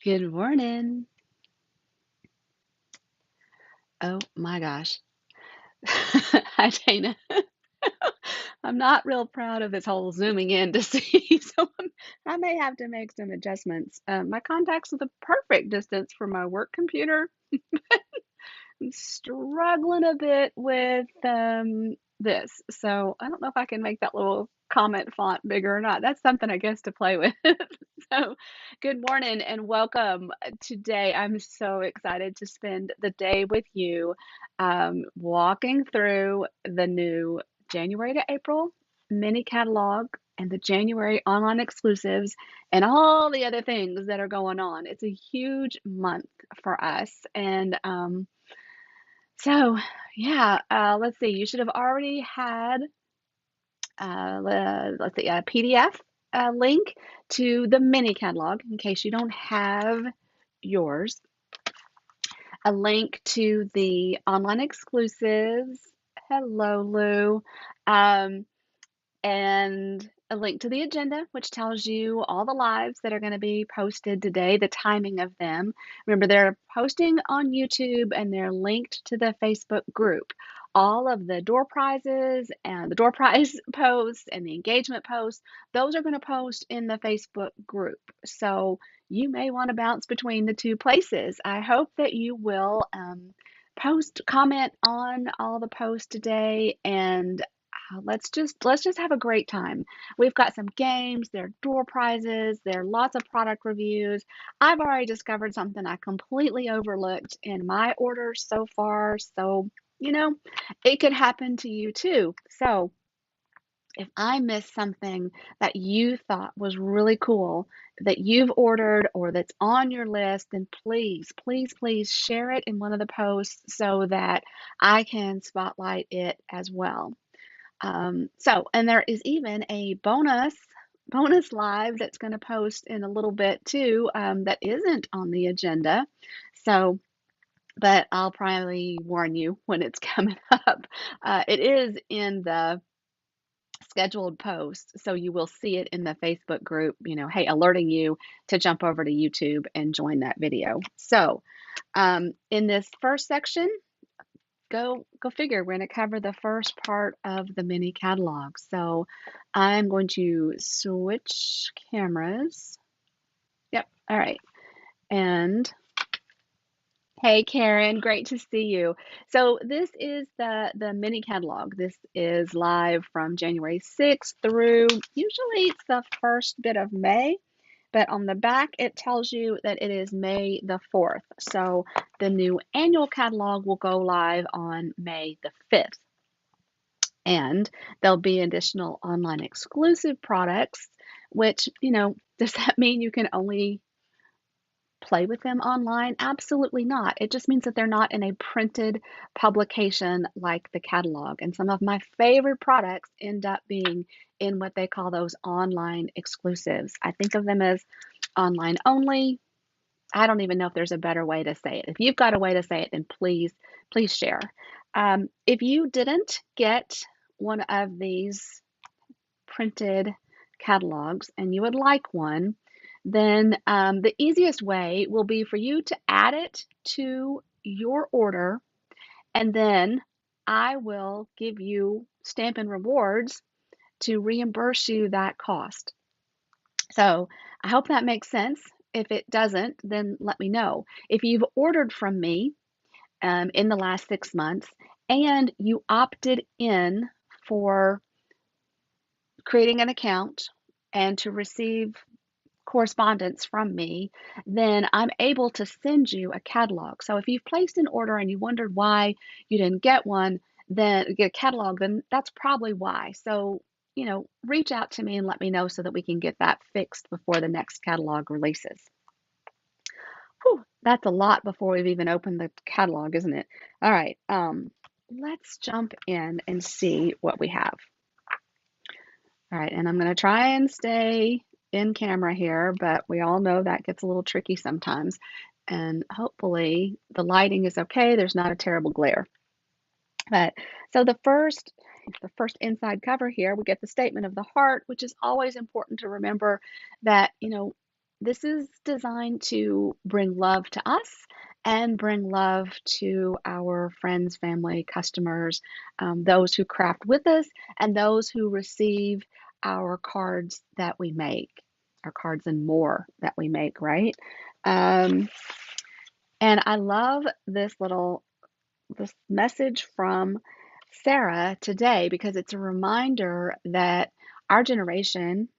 Good morning. Oh my gosh. Hi, Dana. I'm not real proud of this whole zooming in to see, so I may have to make some adjustments. My contact's the perfect distance for my work computer. I'm struggling a bit with this, so I don't know if I can make that little comment font bigger or not. That's something I guess to play with. So, good morning and welcome. Today, I'm so excited to spend the day with you, walking through the new January to April mini catalog and the January online exclusives and all the other things that are going on. It's a huge month for us, and so, yeah, let's see. You should have already had, let's see, a PDF link to the mini catalog in case you don't have yours, a link to the online exclusives. Hello, Lou. Um, and a link to the agenda, which tells you all the lives that are going to be posted today, the timing of them. Remember, they're posting on YouTube and they're linked to the Facebook group. All of the door prizes and the door prize posts and the engagement posts, those are going to post in the Facebook group. So you may want to bounce between the two places. I hope that you will comment on all the posts today, and let's just have a great time. We've got some games, there are door prizes, there are lots of product reviews. I've already discovered something I completely overlooked in my orders so far, so you know, it could happen to you too. So, if I missed something that you thought was really cool that you've ordered or that's on your list, then please, please, please share it in one of the posts so that I can spotlight it as well. And there is even a bonus live that's going to post in a little bit too, that isn't on the agenda. So, but I'll probably warn you when it's coming up. It is in the scheduled post, so you will see it in the Facebook group, hey, alerting you to jump over to YouTube and join that video. So, in this first section, go figure, we're going to cover the first part of the mini catalog. So I'm going to switch cameras. Yep. All right. And hey, Karen, great to see you. So this is the mini catalog. This is live from January 6th through usually it's the first bit of May, but on the back it tells you that it is May the 4th. So the new annual catalog will go live on May the 5th. And there'll be additional online exclusive products, which, does that mean you can only play with them online? Absolutely not. It just means that they're not in a printed publication like the catalog. And some of my favorite products end up being in what they call those online exclusives. I think of them as online only. I don't even know if there's a better way to say it. If you've got a way to say it, then please, please share. If you didn't get one of these printed catalogs and you would like one, then the easiest way will be for you to add it to your order, and then I will give you Stampin' Rewards to reimburse you that cost. So I hope that makes sense. If it doesn't, then let me know. If you've ordered from me in the last 6 months and you opted in for creating an account and to receive correspondence from me, then I'm able to send you a catalog. So if you've placed an order and you wondered why you didn't get one, then get a catalog, then that's probably why. So, reach out to me and let me know so that we can get that fixed before the next catalog releases. Whew, that's a lot before we've even opened the catalog, isn't it? All right, let's jump in and see what we have. All right, and I'm going to try and stay in camera here, but we all know that gets a little tricky sometimes. And hopefully the lighting is okay. There's not a terrible glare. But so the first inside cover here, we get the statement of the heart, which is always important to remember that, this is designed to bring love to us and bring love to our friends, family, customers, those who craft with us, and those who receive our cards that we make, our cards and more that we make, right? Um, and I love this message from Sarah today because it's a reminder that our generation,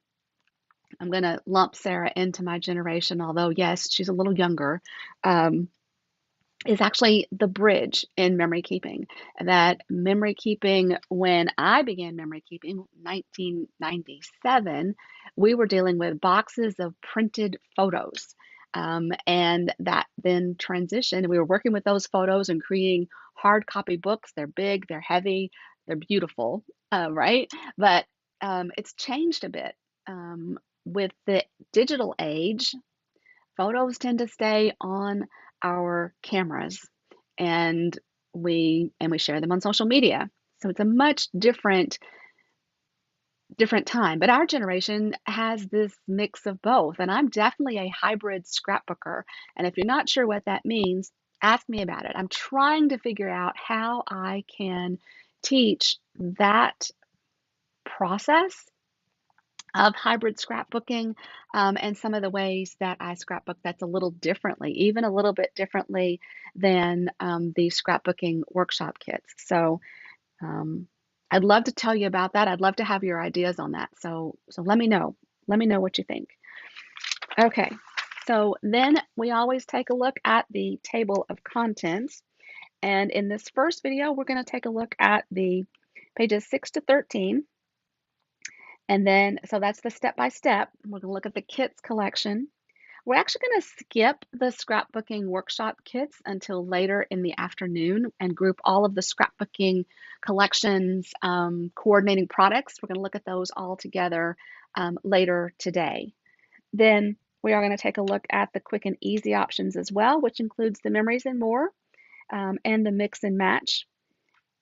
I'm going to lump Sarah into my generation, although, yes, she's a little younger, um, is actually the bridge in memory keeping. That memory keeping, when I began memory keeping, 1997, we were dealing with boxes of printed photos. And that then transitioned. We were working with those photos and creating hard copy books. They're big, they're heavy, they're beautiful, right? But it's changed a bit. With the digital age, photos tend to stay on our cameras and we share them on social media. So it's a much different time. But our generation has this mix of both. And I'm definitely a hybrid scrapbooker. And if you're not sure what that means, ask me about it. I'm trying to figure out how I can teach that process of hybrid scrapbooking, and some of the ways that I scrapbook that's a little differently, even a little bit differently than the scrapbooking workshop kits. So um, I'd love to tell you about that. I'd love to have your ideas on that. So let me know. Let me know what you think. Okay. So then we always take a look at the table of contents. And in this first video, we're going to take a look at the pages 6 to 13. And then, so that's the step by step. We're going to look at the kits collection. We're actually going to skip the scrapbooking workshop kits until later in the afternoon and group all of the scrapbooking collections, coordinating products. We're going to look at those all together later today. Then we are going to take a look at the quick and easy options as well, which includes the memories and more, and the mix and match.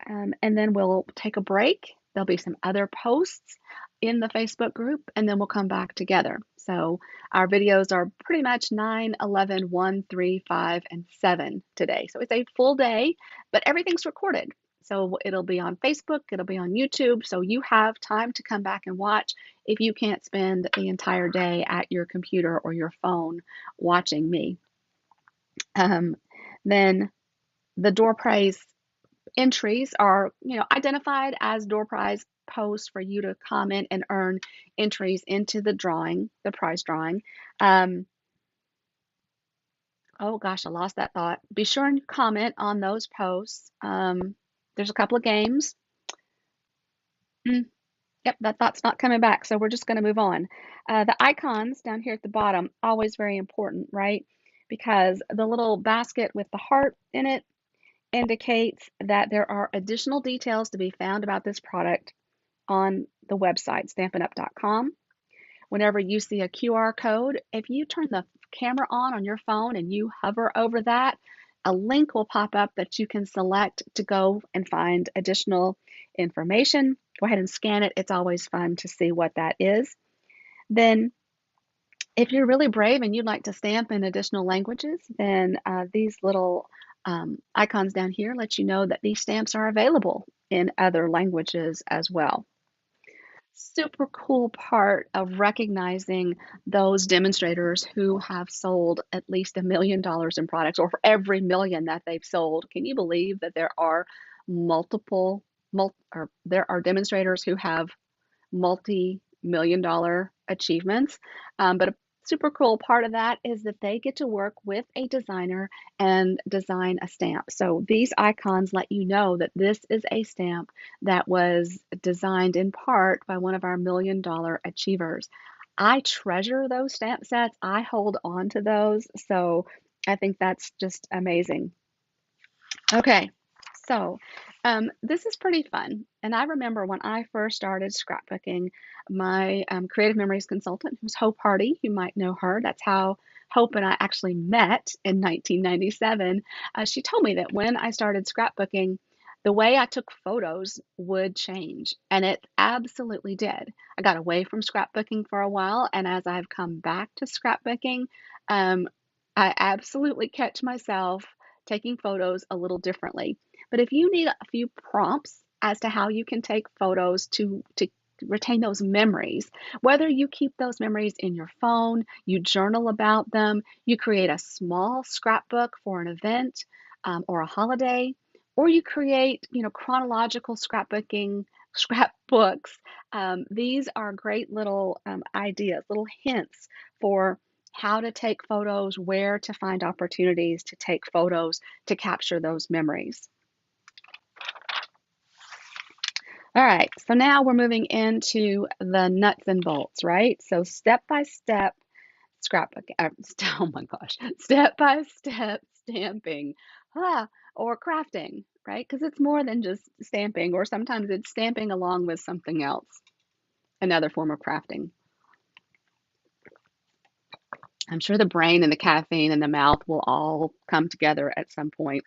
And then we'll take a break. There'll be some other posts in the Facebook group, and then we'll come back together. So our videos are pretty much 9, 11, 1, 3, 5, and 7 today. So it's a full day, but everything's recorded. So it'll be on Facebook, it'll be on YouTube. So you have time to come back and watch if you can't spend the entire day at your computer or your phone watching me. Then the door prize entries are, identified as door prize posts for you to comment and earn entries into the drawing, the prize drawing. Oh gosh, I lost that thought. Be sure and comment on those posts. There's a couple of games. Yep, that thought's not coming back, so we're just going to move on. The icons down here at the bottom, always very important, right? Because the little basket with the heart in it indicates that there are additional details to be found about this product on the website, stampinup.com. Whenever you see a QR code, if you turn the camera on your phone and you hover over that, a link will pop up that you can select to go and find additional information. Go ahead and scan it. It's always fun to see what that is. Then if you're really brave and you'd like to stamp in additional languages, then these little icons down here let you know that these stamps are available in other languages as well. Super cool part of recognizing those demonstrators who have sold at least $1 million in products, or for every million that they've sold. Can you believe that there are there are demonstrators who have multi-million dollar achievements? But a super cool part of that is that they get to work with a designer and design a stamp. So these icons let you know that this is a stamp that was designed in part by one of our $1 million achievers. I treasure those stamp sets. I hold on to those. So I think that's just amazing. Okay, so this is pretty fun. And I remember when I first started scrapbooking, my creative memories consultant, who's Hope Hardy, you might know her. That's how Hope and I actually met in 1997. She told me that when I started scrapbooking, the way I took photos would change, and it absolutely did. I got away from scrapbooking for a while, and as I've come back to scrapbooking, um, I absolutely catch myself taking photos a little differently. But if you need a few prompts as to how you can take photos to retain those memories, whether you keep those memories in your phone, you journal about them, you create a small scrapbook for an event or a holiday, or you create, chronological scrapbooking scrapbooks. These are great little ideas, little hints for how to take photos, where to find opportunities to take photos to capture those memories. All right, so now we're moving into the nuts and bolts, right? So step by step scrapbook, oh my gosh, step by step stamping, ah, or crafting, right? Because it's more than just stamping, or sometimes it's stamping along with something else, another form of crafting. I'm sure the brain and the caffeine and the mouth will all come together at some point,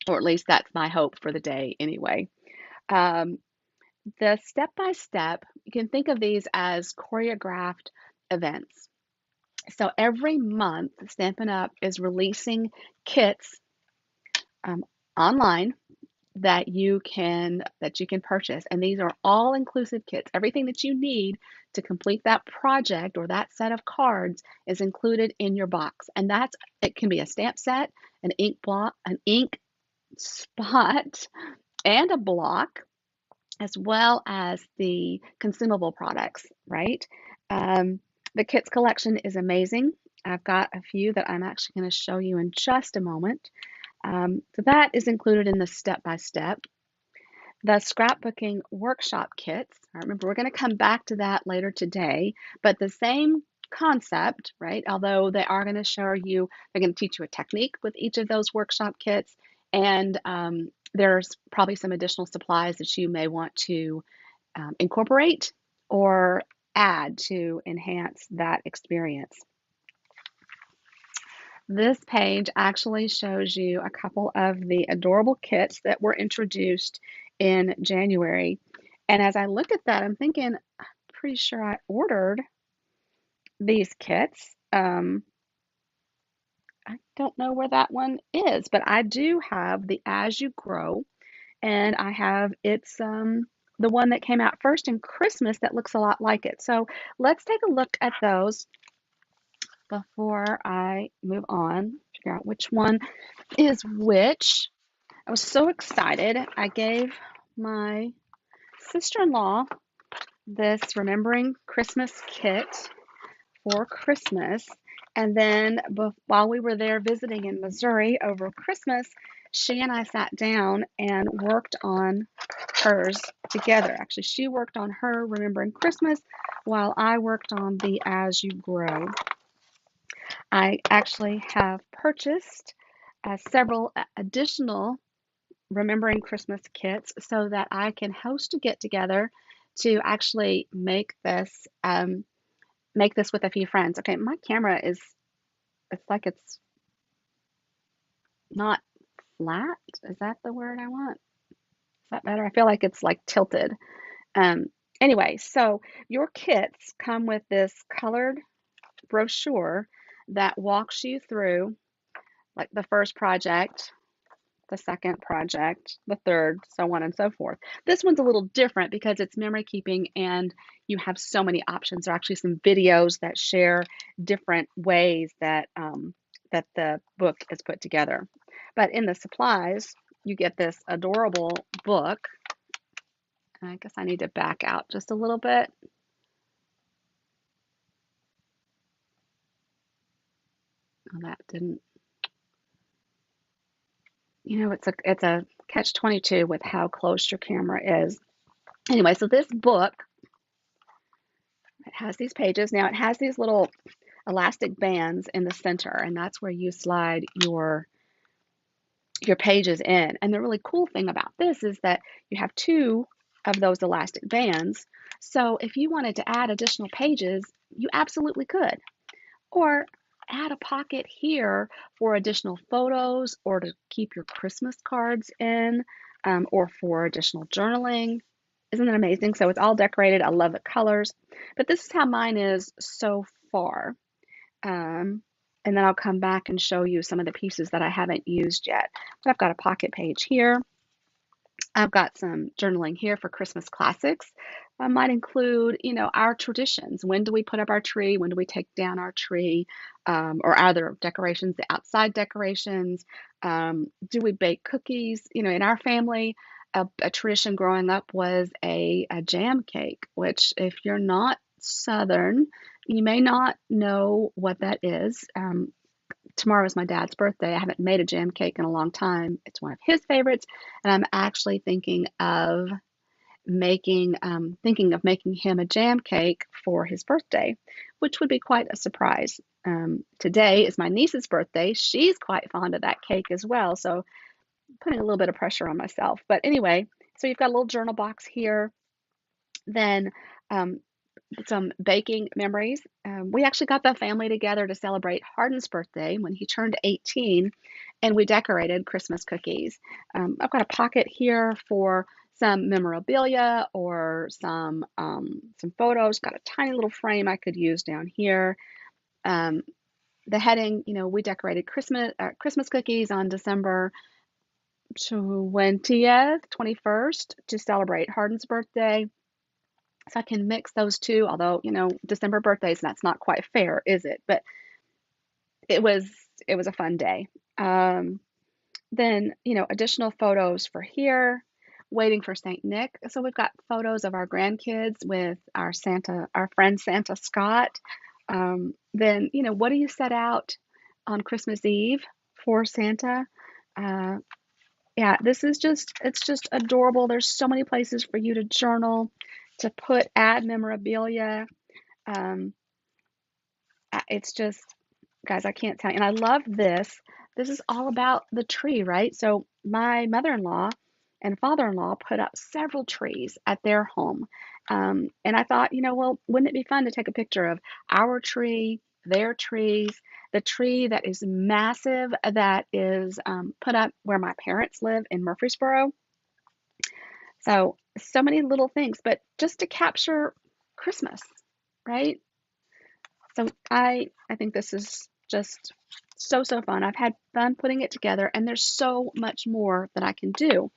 or at least that's my hope for the day anyway. Um, the step by step, you can think of these as choreographed events. So every month, Stampin' Up! Is releasing kits um, online that you can purchase, and these are all inclusive kits. Everything that you need to complete that project or that set of cards is included in your box, and it can be a stamp set, an ink block, an ink spot, and a block, as well as the consumable products, right? Um, the kits collection is amazing. I've got a few that I'm actually going to show you in just a moment. So that is included in the step-by-step. The scrapbooking workshop kits, I remember we're going to come back to that later today, but the same concept, right? Although they are going to show you, they're going to teach you a technique with each of those workshop kits, and there's probably some additional supplies that you may want to incorporate or add to enhance that experience. This page actually shows you a couple of the adorable kits that were introduced in January. And as I look at that, I'm thinking, I'm pretty sure I ordered these kits. I don't know where that one is, but I do have the As You Grow, and I have the one that came out first in Christmas that looks a lot like it. So let's take a look at those before I move on, figure out which one is which. I was so excited. I gave my sister-in-law this Remembering Christmas kit for Christmas. And then while we were there visiting in Missouri over Christmas, she and I sat down and worked on hers together. Actually, she worked on her Remembering Christmas while I worked on the As You Grow. I actually have purchased several additional Remembering Christmas kits so that I can host a get together to actually make this with a few friends. Okay, my camera it's like it's not flat. Is that the word I want? Is that better? I feel like it's like tilted. Um, anyway, so your kits come with this colored brochure that walks you through like the first project, the second project, the third, so on and so forth. This one's a little different because it's memory keeping and you have so many options. There are actually some videos that share different ways that the book is put together. But in the supplies, you get this adorable book. I guess I need to back out just a little bit. Oh, that didn't. It's a catch-22 with how close your camera is. Anyway, so this book, it has these pages. Now it has these little elastic bands in the center, and that's where you slide your pages in. And the really cool thing about this is that you have two of those elastic bands. So if you wanted to add additional pages, you absolutely could. Or add a pocket here for additional photos or to keep your Christmas cards in. or for additional journaling. Isn't that amazing? So it's all decorated. I love the colors. But this is how mine is so far. Um, and then I'll come back and show you some of the pieces that I haven't used yet. But I've got a pocket page here. I've got some journaling here for Christmas classics. I might include, our traditions. When do we put up our tree? When do we take down our tree? Or other decorations, the outside decorations? Do we bake cookies? In our family, a tradition growing up was a jam cake, which if you're not Southern, you may not know what that is. Tomorrow is my dad's birthday. I haven't made a jam cake in a long time. It's one of his favorites, and I'm actually thinking of making him a jam cake for his birthday, which would be quite a surprise. Today is my niece's birthday. She's quite fond of that cake as well, so putting a little bit of pressure on myself. But anyway, so you've got a little journal box here. Then um, some baking memories. We actually got the family together to celebrate Hardin's birthday when he turned 18, and we decorated Christmas cookies. I've got a pocket here for some memorabilia or some photos. Got a tiny little frame I could use down here. Um, the heading, we decorated Christmas cookies on December 20th, 21st to celebrate Hardin's birthday. So I can mix those two, although, December birthdays, that's not quite fair, is it? But it was it was a fun day. Then, additional photos for here, waiting for St. Nick. So we've got photos of our grandkids with our friend Santa Scott. Then, what do you set out on Christmas Eve for Santa? Uh, yeah, it's just adorable. There's so many places for you to journal, to add memorabilia. Um, it's just, guys, I can't tell you. And I love this. This is all about the tree, right? So my mother-in-law and father-in-law put up several trees at their home. And I thought, well, wouldn't it be fun to take a picture of our tree, their trees, the tree that is massive that is put up where my parents live in Murfreesboro. So many little things, but just to capture Christmas, right? So I think this is just so fun. I've had fun putting it together, and there's so much more that I can do.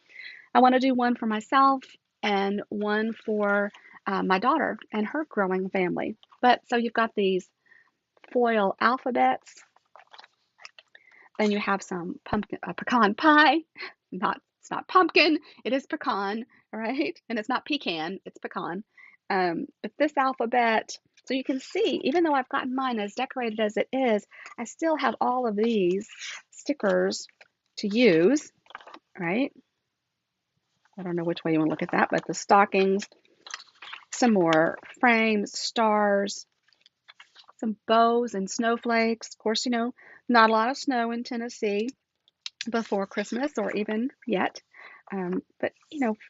I want to do one for myself and one for my daughter and her growing family. But so you've got these foil alphabets, then you have some pecan pie. It's not pumpkin, it is pecan, right? And it's not pecan, it's pecan. But this alphabet, so you can see, even though I've gotten mine as decorated as it is, I still have all of these stickers to use, right? I don't know which way you want to look at that, but the stockings, some more frames, stars, some bows and snowflakes. Of course, not a lot of snow in Tennessee before Christmas or even yet. But,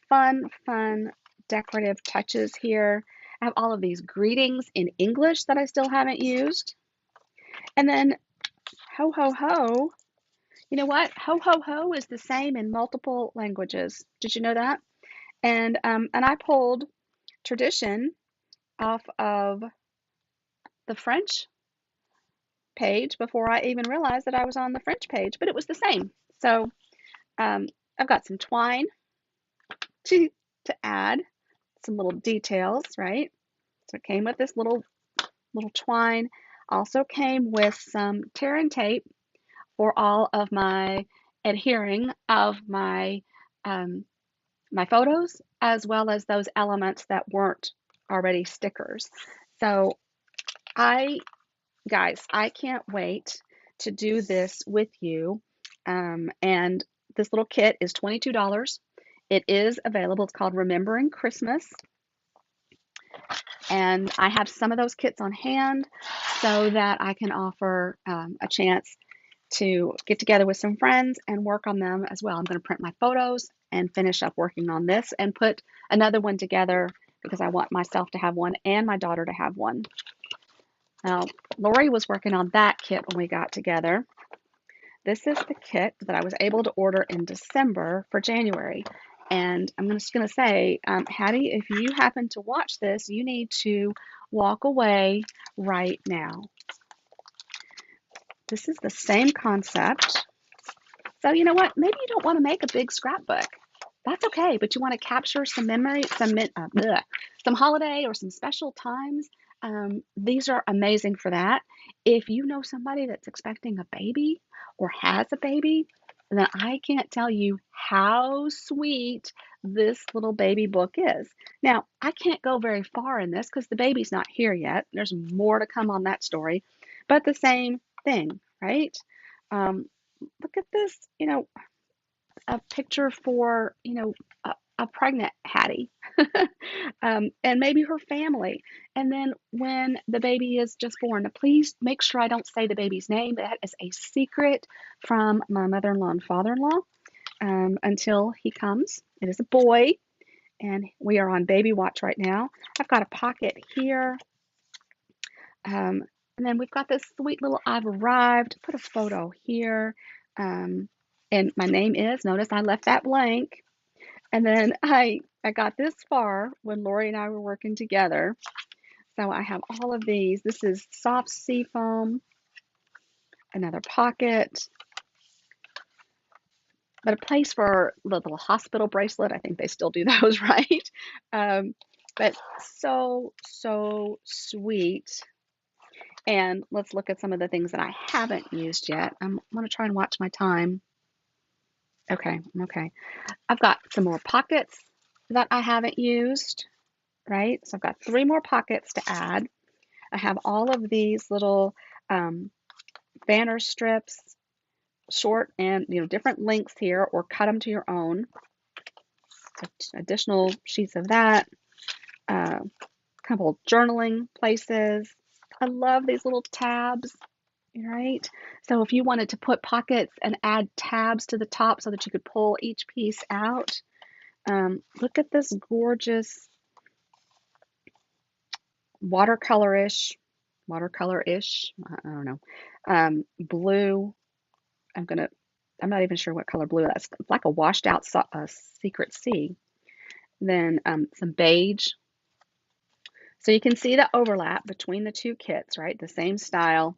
fun decorative touches here. I have all of these greetings in English that I still haven't used. And then ho, ho, ho. You know what? Ho, ho, ho is the same in multiple languages. Did you know that? And I pulled tradition off of the French page before I even realized that I was on the French page, but it was the same. So I've got some twine to add some little details, right? So it came with this little twine. Also came with some tear and tape for all of my adhering of my photos, as well as those elements that weren't already stickers. So guys, I can't wait to do this with you. And this little kit is $22. It is available. It's called Remembering Christmas. And I have some of those kits on hand so that I can offer a chance to get together with some friends and work on them as well. I'm going to print my photos and finish up working on this and put another one together because I want myself to have one and my daughter to have one. Now, Lori was working on that kit when we got together. This is the kit that I was able to order in December for January. And I'm just going to say, Hattie, if you happen to watch this, you need to walk away right now. This is the same concept. So you know what? Maybe you don't want to make a big scrapbook. That's okay, but you want to capture some memory, some holiday or some special times. These are amazing for that. If you know somebody that's expecting a baby or has a baby, then I can't tell you how sweet this little baby book is. Now, I can't go very far in this because the baby's not here yet. There's more to come on that story, but the same thing, right? Um, Look at this, a picture for, a pregnant Hattie, and maybe her family. And then when the baby is just born, now please make sure I don't say the baby's name. That is a secret from my mother-in-law and father-in-law until he comes. It is a boy, and we are on baby watch right now. I've got a pocket here. And then we've got this sweet little I've arrived. Put a photo here. And my name is, notice I left that blank. And then I got this far when Lori and I were working together. So I have all of these. This is soft sea foam, another pocket, but a place for the little hospital bracelet. I think they still do those, right? But so, so sweet. And let's look at some of the things that I haven't used yet. I'm going to try and watch my time. Okay. I've got some more pockets that I haven't used, right? So I've got 3 more pockets to add. I have all of these little banner strips, short and different lengths here, or cut them to your own. So additional sheets of that. A couple journaling places. I love these little tabs, right? So if you wanted to put pockets and add tabs to the top so that you could pull each piece out. Look at this gorgeous watercolor-ish, I don't know, blue. I'm not even sure what color blue that's. It's like a washed out secret sea. Then some beige. So you can see the overlap between the 2 kits, right? The same style.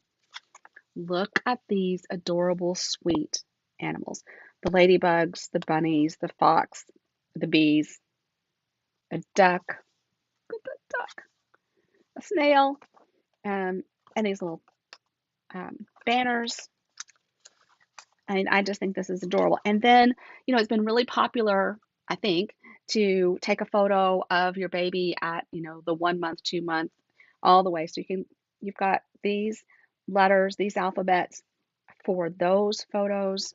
Look at these adorable, sweet animals. The ladybugs, the bunnies, the fox, the bees, a duck. Look at the duck. A snail, and these little banners. I just think this is adorable. And then, it's been really popular, I think, to take a photo of your baby at, the 1 month, 2 month, all the way. So you've got these letters, these alphabets for those photos,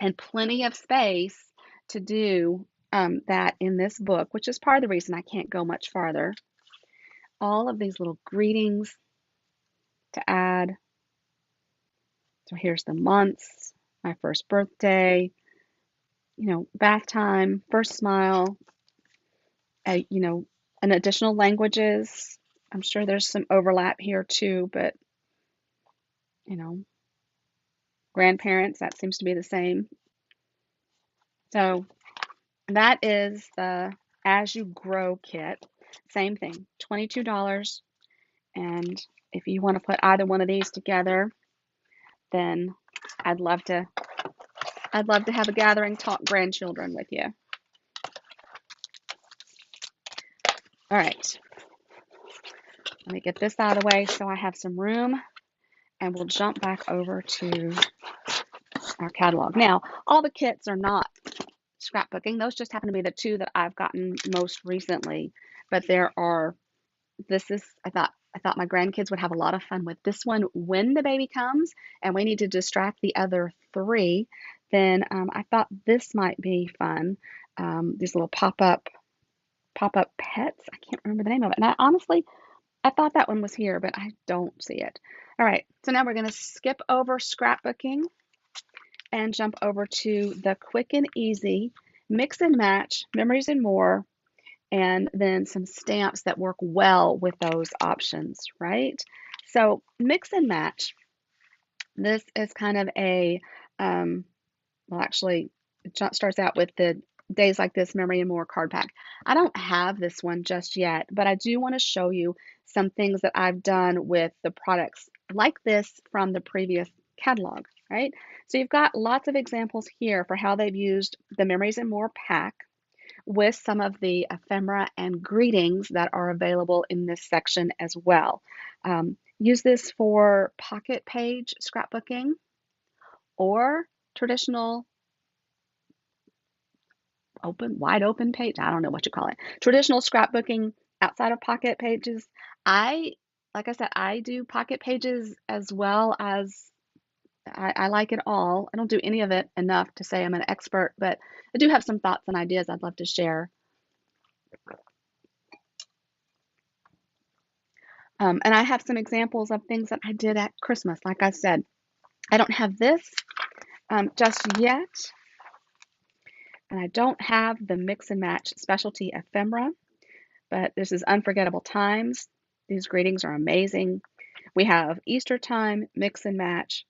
and plenty of space to do that in this book, which is part of the reason I can't go much farther. All of these little greetings to add. So here's the months, my first birthday, bath time, first smile, and additional languages. I'm sure there's some overlap here too, but, grandparents, that seems to be the same. So that is the As You Grow kit. Same thing, $22. And if you want to put either one of these together, then I'd love to have a gathering, talk grandchildren with you. All right. Let me get this out of the way so I have some room, and we'll jump back over to our catalog. Now, all the kits are not scrapbooking. Those just happen to be the 2 that I've gotten most recently. But I thought my grandkids would have a lot of fun with this one when the baby comes and we need to distract the other 3. Then I thought this might be fun. These little pop-up pets. I can't remember the name of it. And I thought that one was here, but I don't see it. All right, so now we're going to skip over scrapbooking and jump over to the quick and easy mix and match, memories and more, and then some stamps that work well with those options, right? So mix and match. This is kind of a, well, actually, it starts out with the Days Like This Memory and More card pack. I don't have this one just yet, but I do want to show you some things that I've done with the products like this from the previous catalog, right? So you've got lots of examples here for how they've used the Memories and More pack with some of the ephemera and greetings that are available in this section as well. Use this for pocket page scrapbooking or traditional wide open page. I don't know what you call it. Traditional scrapbooking outside of pocket pages. Like I said, I do pocket pages as well as I like it all. I don't do any of it enough to say I'm an expert, but I do have some thoughts and ideas I'd love to share. And I have some examples of things that I did at Christmas. Like I said, I don't have this just yet, and I don't have the mix and match specialty ephemera, but this is Unforgettable Times. These greetings are amazing. We have Easter time, mix and match,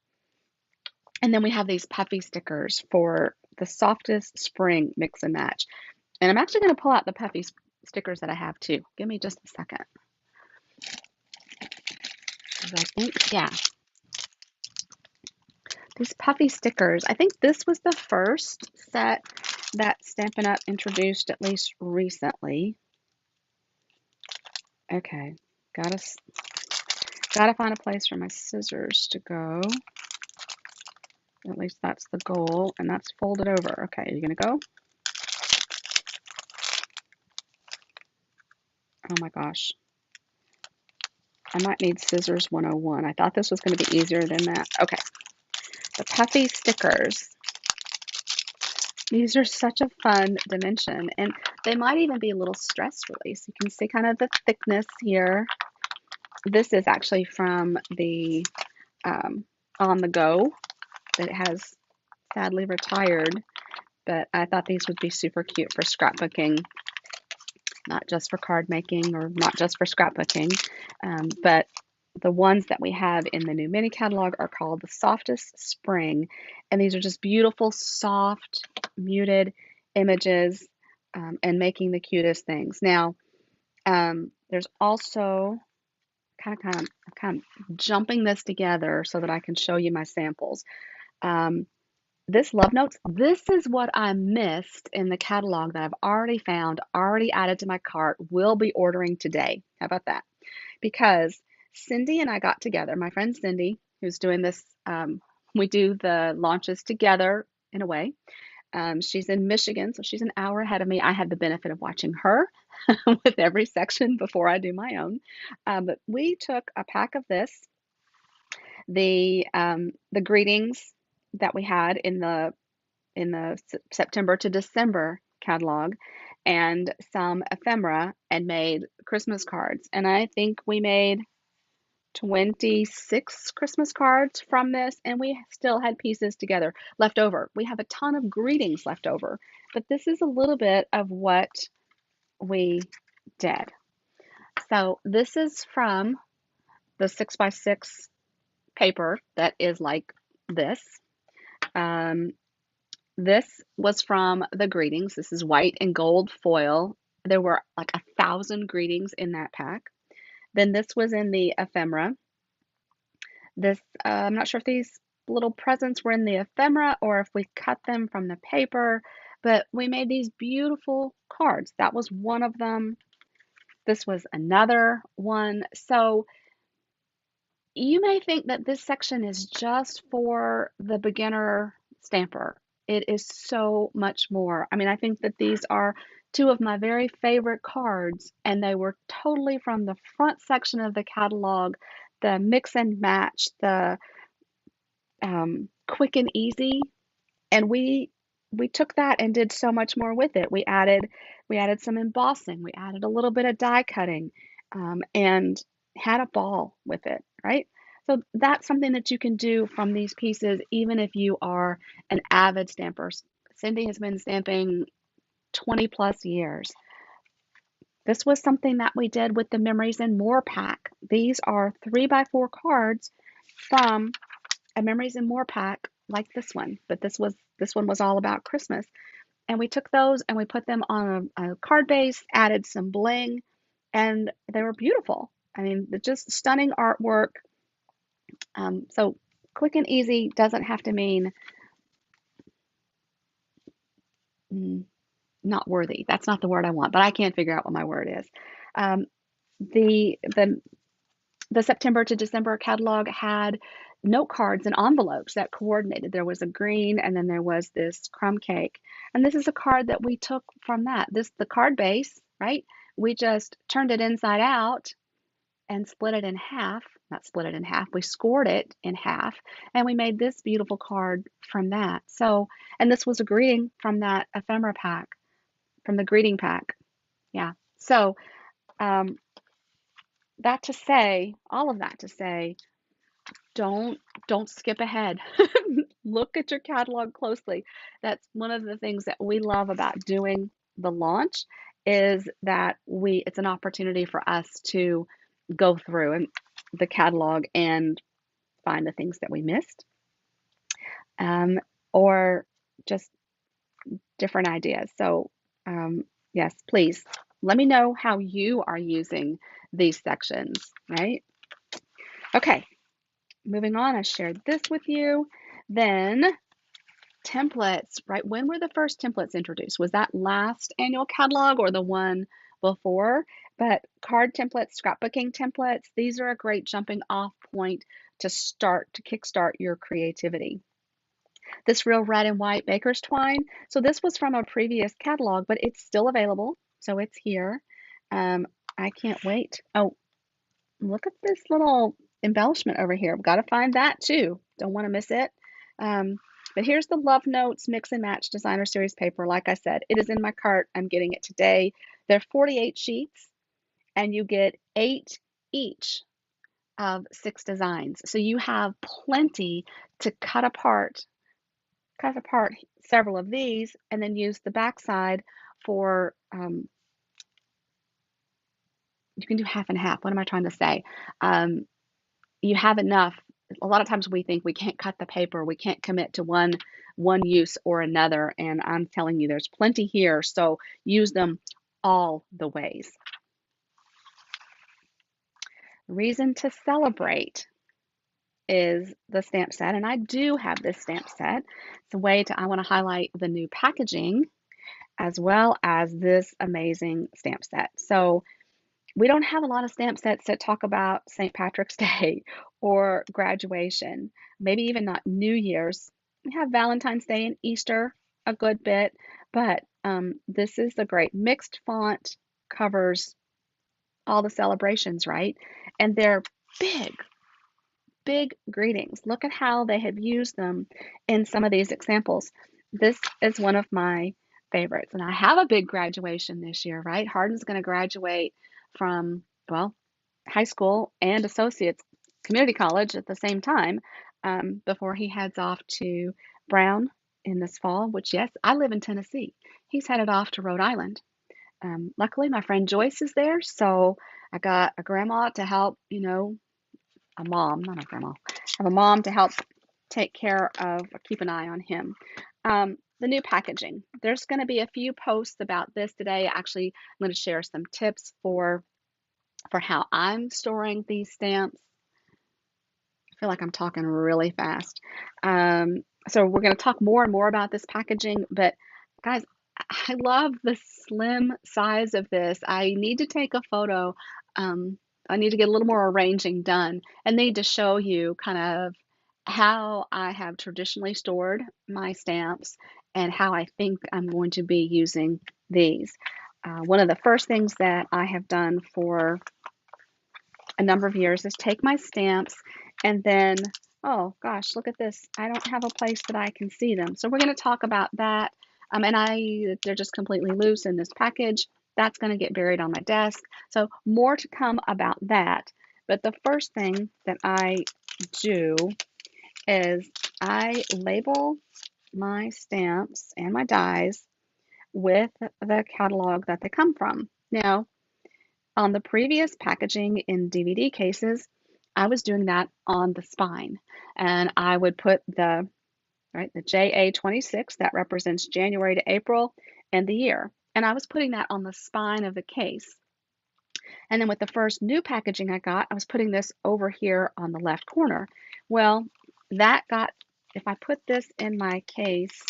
and then we have these puffy stickers for the softest spring mix and match. And I'm actually going to pull out the puffy stickers that I have too. Give me just a second. I think, yeah, these puffy stickers. I think this was the first set that Stampin' Up! Introduced, at least recently. Okay, gotta find a place for my scissors to go. At least that's the goal, and that's folded over. Okay, are you gonna go? Oh my gosh. I might need scissors 101. I thought this was gonna be easier than that. Okay, the puffy stickers. These are such a fun dimension, and they might even be a little stress release. You can see kind of the thickness here. This is actually from the On the Go that has sadly retired, but I thought these would be super cute for scrapbooking, not just for card making or not just for scrapbooking, but the ones that we have in the new mini catalog are called the Softest Spring, and these are just beautiful, soft, muted images and making the cutest things. Now, there's also kind of jumping this together so that I can show you my samples. This Love Notes, this is what I missed in the catalog that I've already found, already added to my cart, will be ordering today. How about that? Because Cindy and I got together, my friend Cindy, who's doing this, we do the launches together in a way. She's in Michigan, so she's an hour ahead of me. I had the benefit of watching her with every section before I do my own. But we took a pack of this, the greetings that we had in the September to December catalog, and some ephemera, and made Christmas cards. And I think we made 26 Christmas cards from this, and we still had pieces together left over. We have a ton of greetings left over, but this is a little bit of what we did. So this is from the 6x6 paper that is like this. This was from the greetings. This is white and gold foil. There were like 1,000 greetings in that pack. Then this was in the ephemera. This, I'm not sure if these little presents were in the ephemera or if we cut them from the paper, but we made these beautiful cards. That was one of them. This was another one. So you may think that this section is just for the beginner stamper. It is so much more. I mean, I think that these are two of my very favorite cards, and they were totally from the front section of the catalog, the mix and match, the quick and easy, and we took that and did so much more with it. We added some embossing, we added a little bit of die cutting, and had a ball with it, right? So that's something that you can do from these pieces, even if you are an avid stamper. Cindy has been stamping 20 plus years. This was something that we did with the Memories and More pack. These are 3x4 cards from a Memories and More pack like this one, but this one was all about Christmas. And we took those and we put them on a card base, added some bling, and they were beautiful. I mean, just stunning artwork. So quick and easy doesn't have to mean mm, not worthy. That's not the word I want, but I can't figure out what my word is. Um, the the the September to December catalog had note cards and envelopes that coordinated. There was a green and then there was this crumb cake. And this is a card that we took from that. The card base, right? We just turned it inside out and split it in half. Not split it in half, we scored it in half and we made this beautiful card from that. So, and this was a greeting from that ephemera pack, from the greeting pack. Yeah. So, um, that to say, all of that to say, don't don't skip ahead. Look at your catalog closely. That's one of the things that we love about doing the launch is that we it's an opportunity for us to go through and the catalog and find the things that we missed, or just different ideas. So yes, please let me know how you are using these sections, right? Okay, moving on, I shared this with you. Then templates, right? When were the first templates introduced? Was that last annual catalog or the one before? But card templates, scrapbooking templates, these are a great jumping off point to kickstart your creativity. This real red and white baker's twine. So this was from a previous catalog, but it's still available. So it's here. Um, I can't wait. Oh, look at this little embellishment over here. I've got to find that too. Don't want to miss it. Um, but here's the Love Notes Mix and Match Designer Series paper. Like I said, it is in my cart. I'm getting it today. There are 48 sheets, and you get 8 each of 6 designs. So you have plenty to cut apart several of these, and then use the backside for, you can do half and half. What am I trying to say? Um, you have enough. A lot of times we think we can't cut the paper, we can't commit to one use or another, and I'm telling you, there's plenty here. So use them all the ways. Reason to celebrate is the stamp set, and I do have this stamp set. It's a way to I want to highlight the new packaging as well as this amazing stamp set. So we don't have a lot of stamp sets that talk about St. Patrick's Day or graduation, maybe even not New Year's. We have Valentine's Day and Easter a good bit, but this is a great mixed font, covers all the celebrations, right? And they're big, big greetings. Look at how they have used them in some of these examples. This is one of my favorites, and I have a big graduation this year, right? Hardin's going to graduate from, well, high school and associates community college at the same time, before he heads off to Brown in this fall, which, yes, I live in Tennessee. He's headed off to Rhode Island. Luckily, my friend Joyce is there, so I got a grandma to help, a mom, not a grandma, have a mom to help take care of, keep an eye on him. The new packaging. There's going to be a few posts about this today. Actually, I'm going to share some tips for how I'm storing these stamps. I feel like I'm talking really fast. So we're going to talk more and more about this packaging, but guys, I love the slim size of this. I need to take a photo. I need to get a little more arranging done and need to show you kind of how I have traditionally stored my stamps and how I think I'm going to be using these. One of the first things that I have done for a number of years is take my stamps and then, oh gosh, look at this. I don't have a place that I can see them. So we're going to talk about that. They're just completely loose in this package. That's going to get buried on my desk. So more to come about that. But the first thing that I do is I label my stamps and my dies with the catalog that they come from. Now, on the previous packaging in DVD cases, I was doing that on the spine, and I would put the right? The JA26, that represents January to April and the year. And I was putting that on the spine of the case. And then with the first new packaging I got, I was putting this over here on the left corner. Well, that got, if I put this in my case,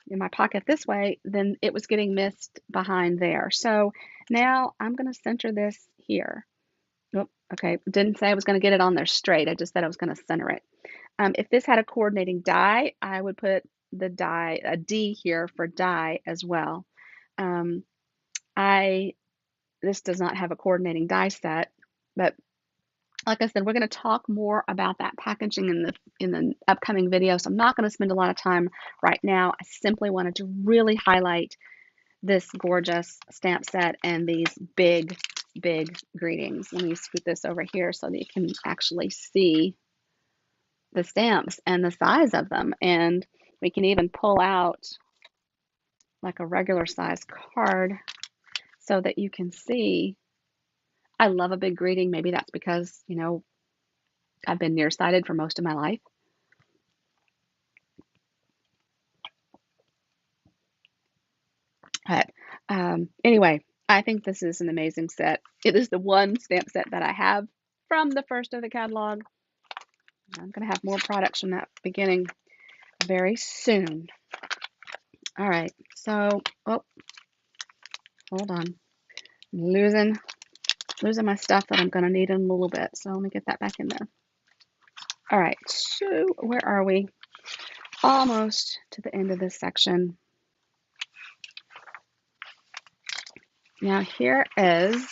in my pocket this way, then it was getting missed behind there. So now I'm going to center this here. Oh, okay, didn't say I was going to get it on there straight. I just said I was going to center it. If this had a coordinating die, I would put the die, a D here for die as well. Um, this does not have a coordinating die set, but like I said, we're going to talk more about that packaging in the upcoming video. So I'm not going to spend a lot of time right now. I simply wanted to really highlight this gorgeous stamp set and these big, big greetings. Let me scoot this over here so that you can actually see the stamps and the size of them. And we can even pull out like a regular size card so that you can see. I love a big greeting. Maybe that's because, you know, I've been nearsighted for most of my life. But anyway, I think this is an amazing set. It is the one stamp set that I have from the first of the catalog. I'm going to have more products from that beginning very soon. All right, so, oh, hold on. I'm losing my stuff that I'm going to need in a little bit. So let me get that back in there. All right, so where are we? Almost to the end of this section. Now here is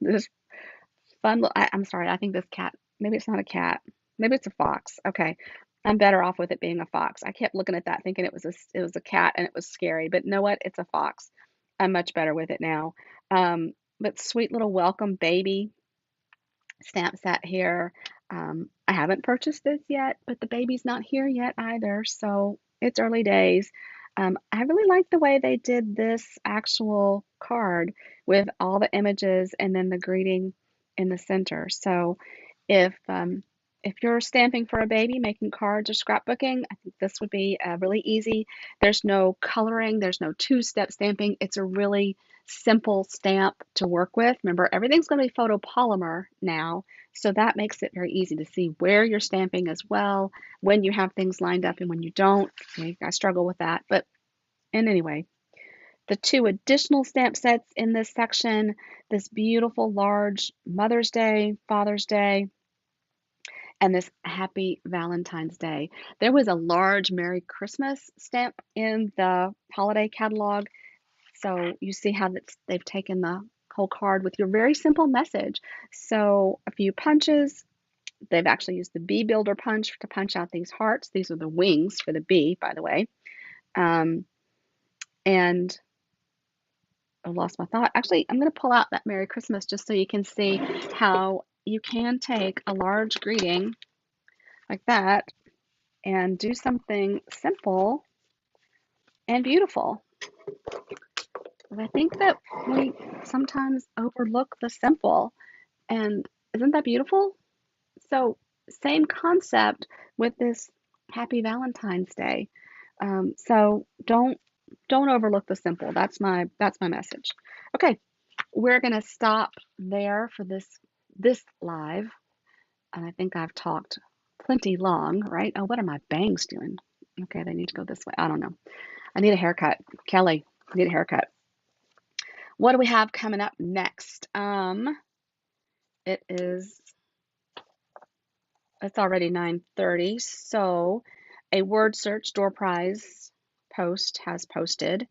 this fun little, I'm sorry, I think this cat, maybe it's not a cat. Maybe it's a fox. Okay. I'm better off with it being a fox. I kept looking at that thinking it was a cat and it was scary, but you know what? It's a fox. I'm much better with it now. But sweet little welcome baby stamp set here. I haven't purchased this yet, but the baby's not here yet either, so it's early days. I really like the way they did this actual card with all the images and then the greeting in the center. So if you're stamping for a baby, making cards or scrapbooking, I think this would be really easy. There's no coloring, there's no two-step stamping. It's a really simple stamp to work with. Remember, everything's going to be photopolymer now, so that makes it very easy to see where you're stamping as well, when you have things lined up and when you don't. Okay, I struggle with that, but and anyway, the two additional stamp sets in this section, this beautiful large Mother's Day, Father's Day, and this Happy Valentine's Day. There was a large Merry Christmas stamp in the holiday catalog. So you see how they've taken the whole card with your very simple message. So a few punches. They've actually used the bee builder punch to punch out these hearts. These are the wings for the bee, by the way. And I lost my thought. Actually, I'm going to pull out that Merry Christmas just so you can see how you can take a large greeting like that and do something simple and beautiful. And I think that we sometimes overlook the simple. And isn't that beautiful? So same concept with this Happy Valentine's Day. So don't overlook the simple. That's my message. Okay, we're gonna stop there for this live, and I think I've talked plenty long, right? Oh, what are my bangs doing? Okay, they need to go this way. I don't know. I need a haircut. Kelly, I need a haircut. What do we have coming up next? It's already 9:30, so a word search door prize post has posted.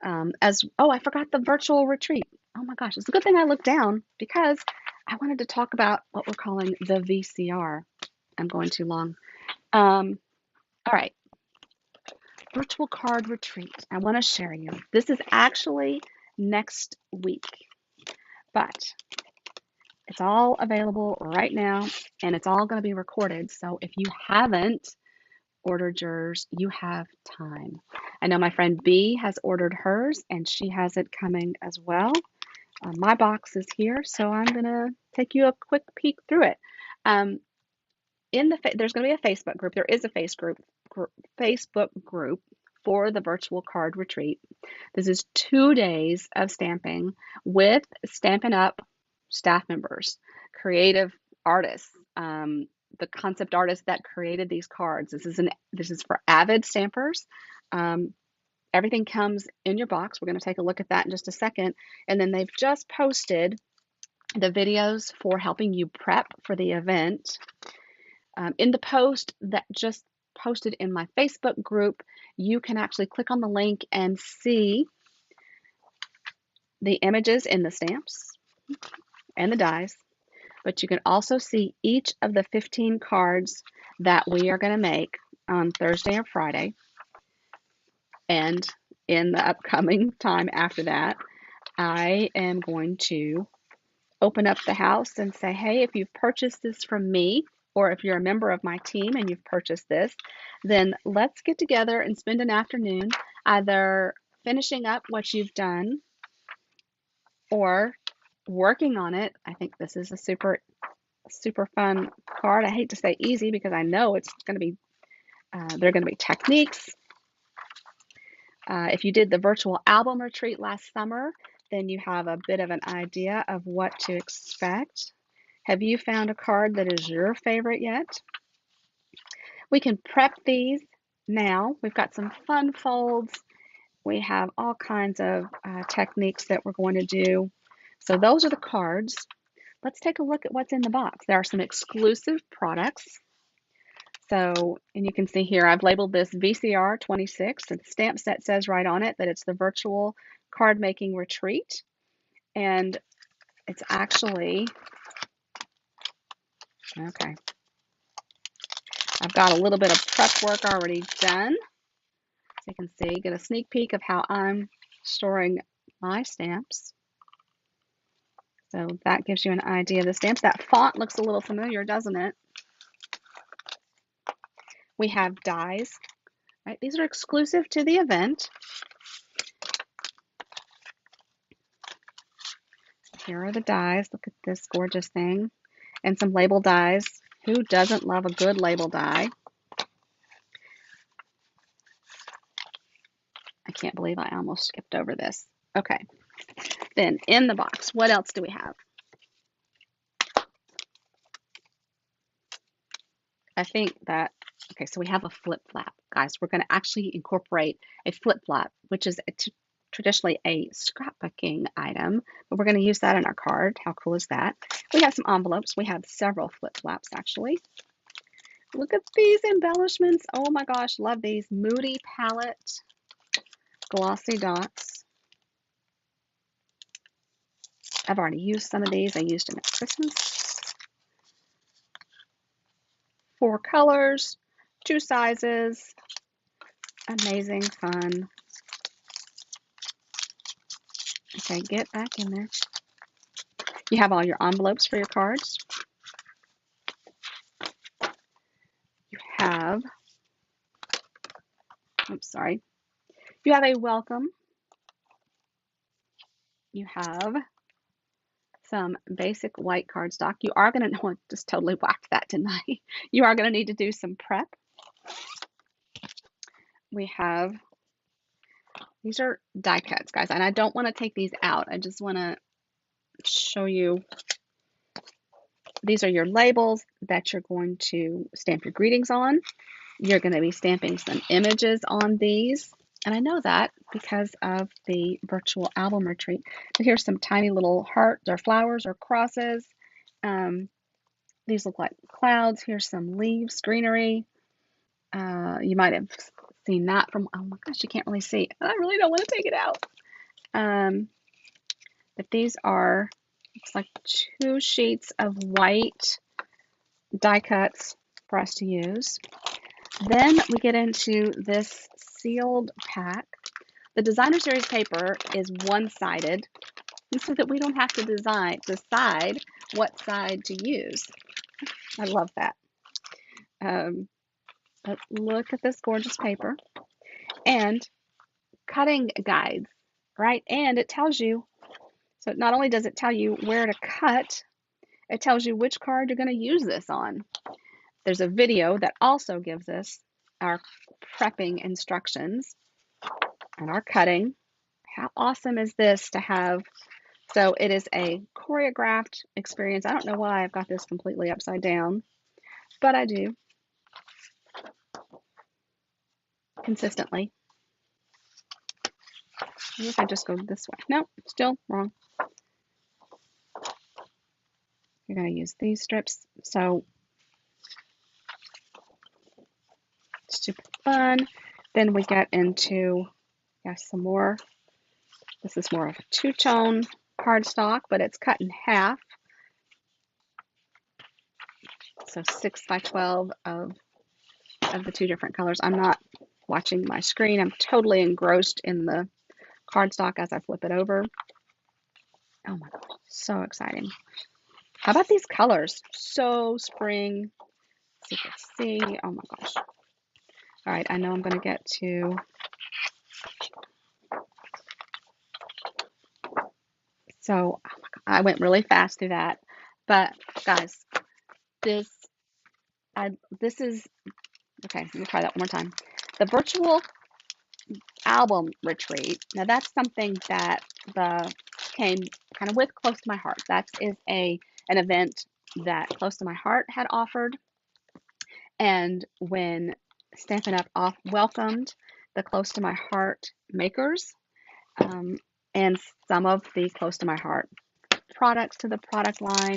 I forgot the virtual retreat. Oh my gosh, it's a good thing I looked down because I wanted to talk about what we're calling the VCR. I'm going too long. All right, virtual card retreat. I want to share you. This is actually next week, but it's all available right now and it's all going to be recorded. So if you haven't ordered yours, you have time. I know my friend B has ordered hers and she has it coming as well. My box is here, so I'm going to take you a quick peek through it. there's going to be a Facebook group. There is a Facebook group for the virtual card retreat. This is 2 days of stamping with Stampin' Up! Staff members, creative artists, the concept artists that created these cards. This is for avid stampers. Everything comes in your box. We're going to take a look at that in just a second. And then they've just posted the videos for helping you prep for the event. In the post that just posted in my Facebook group, you can actually click on the link and see the images in the stamps and the dies, but you can also see each of the 15 cards that we are going to make on Thursday or Friday. And in the upcoming time after that, I am going to open up the house and say, hey, if you've purchased this from me, or if you're a member of my team and you've purchased this, then let's get together and spend an afternoon either finishing up what you've done or working on it. I think this is a super fun card. I hate to say easy because I know it's going to be, there are going to be techniques. If you did the virtual album retreat last summer, then you have a bit of an idea of what to expect. Have you found a card that is your favorite yet? We can prep these now. We've got some fun folds. We have all kinds of techniques that we're going to do. So those are the cards. Let's take a look at what's in the box. There are some exclusive products. So, and you can see here, I've labeled this VCR 26. The stamp set says right on it that it's the virtual card making retreat. And it's actually, okay, I've got a little bit of prep work already done. So you can see, get a sneak peek of how I'm storing my stamps. So that gives you an idea of the stamps. That font looks a little familiar, doesn't it? We have dies, right? These are exclusive to the event. Here are the dies. Look at this gorgeous thing. And some label dies. Who doesn't love a good label die? I can't believe I almost skipped over this. Okay. Then in the box, what else do we have? I think that, okay, so we have a flip flap. Guys, we're going to actually incorporate a flip flap, which is traditionally a scrapbooking item, but we're going to use that in our card. How cool is that? We have some envelopes. We have several flip flaps, actually. Look at these embellishments. Oh my gosh, love these. Moody palette, glossy dots. I've already used some of these. I used them at Christmas. 4 colors, 2 sizes. Amazing fun. Okay, get back in there. You have all your envelopes for your cards. You have, oops, sorry. You have a welcome. You have some basic white cardstock. You are going to, no, I just totally whacked that, didn't I? You are going to need to do some prep. We have, these are die cuts, guys, and I don't want to take these out. I just want to show you. These are your labels that you're going to stamp your greetings on. You're going to be stamping some images on these. And I know that because of the virtual album retreat. But here's some tiny little hearts or flowers or crosses. These look like clouds. Here's some leaves, greenery. You might have seen that from, oh my gosh, you can't really see. I really don't want to take it out. But these are, it's like 2 sheets of white die cuts for us to use. Then we get into this sealed pack. The designer series paper is one-sided so that we don't have to decide what side to use. I love that. But look at this gorgeous paper and cutting guides, right? And it tells you, so not only does it tell you where to cut, it tells you which card you're going to use this on. there's a video that also gives us our prepping instructions and our cutting. How awesome is this to have? So it is a choreographed experience. I don't know why I've got this completely upside down, but I do consistently. Maybe if I just go this way. No, still wrong. You're going to use these strips. So super fun. Then we get into, some more. This is more of a two-tone cardstock, but it's cut in half. So 6 by 12 of the two different colors. I'm not watching my screen. I'm totally engrossed in the cardstock as I flip it over. Oh my gosh, so exciting. How about these colors? So spring. So you can see. Oh my gosh. All right, I know I'm going to get to. So, oh my God, I went really fast through that. But guys, this is, okay, let me try that one more time. The virtual album retreat. Now that's something that came kind of with Close to My Heart. That is an event that Close to My Heart had offered. And when Stampin' Up! Welcomed the Close to My Heart makers, and some of the Close to My Heart products to the product line,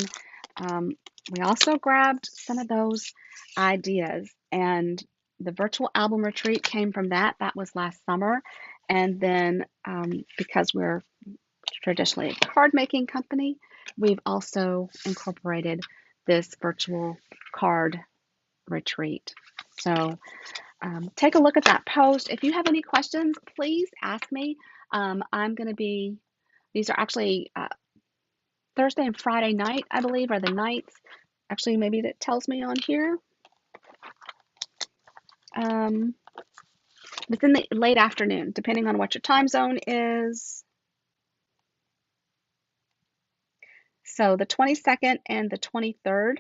we also grabbed some of those ideas, and the virtual album retreat came from that. That was last summer. And then because we're traditionally a card making company, we've also incorporated this virtual card retreat. So take a look at that post. If you have any questions, please ask me. I'm going to be, these are actually Thursday and Friday night, I believe, are the nights. Actually, maybe it tells me on here. It's in the late afternoon, depending on what your time zone is. So the 22nd and the 23rd.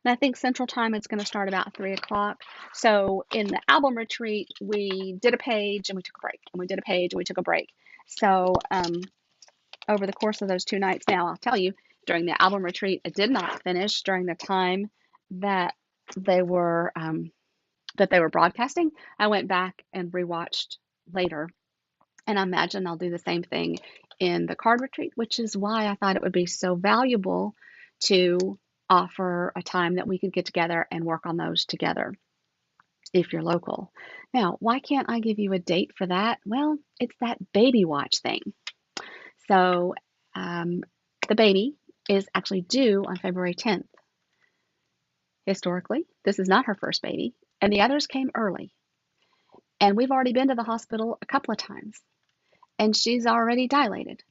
And I think Central Time is going to start about 3 o'clock. So in the album retreat, we did a page and we took a break. And we did a page and we took a break. So over the course of those 2 nights, now I'll tell you, during the album retreat, I did not finish during the time that they were broadcasting. I went back and rewatched later. And I imagine I'll do the same thing in the card retreat, which is why I thought it would be so valuable to offer a time that we could get together and work on those together if you're local. Now, why can't I give you a date for that? Well, it's that baby watch thing. So the baby is actually due on February 10th. Historically, this is not her first baby, and the others came early. And we've already been to the hospital a couple of times, and she's already dilated.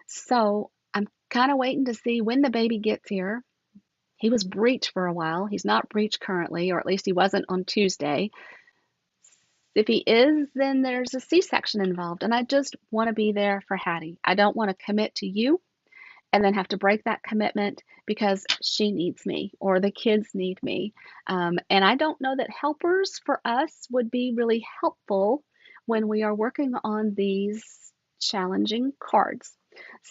So I'm kind of waiting to see when the baby gets here. He was breech for a while. He's not breech currently, or at least he wasn't on Tuesday. If he is, then there's a C-section involved, and I just want to be there for Hattie. I don't want to commit to you and then have to break that commitment because she needs me or the kids need me. And I don't know that helpers for us would be really helpful when we are working on these challenging cards.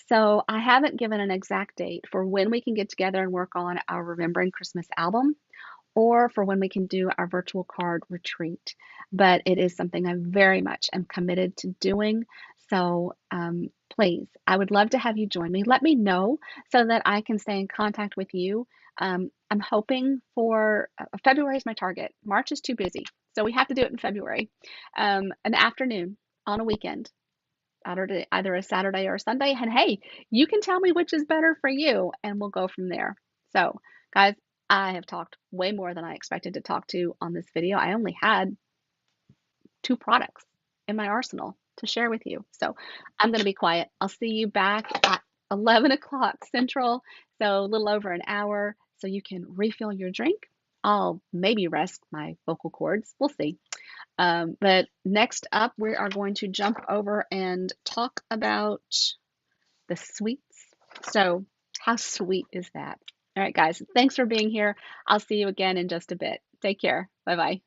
So I haven't given an exact date for when we can get together and work on our Remembering Christmas album or for when we can do our virtual card retreat. But it is something I very much am committed to doing. So please, I would love to have you join me. Let me know so that I can stay in contact with you. I'm hoping for February is my target. March is too busy. So we have to do it in February. An afternoon on a weekend, either a Saturday or a Sunday. And hey, you can tell me which is better for you and we'll go from there. So guys, I have talked way more than I expected to talk to on this video. I only had 2 products in my arsenal to share with you. So I'm going to be quiet. I'll see you back at 11 o'clock Central, so a little over an hour, so you can refill your drink. I'll maybe rest my vocal cords. We'll see. But next up, we are going to jump over and talk about the sweets. So how sweet is that? All right, guys, thanks for being here. I'll see you again in just a bit. Take care. Bye bye.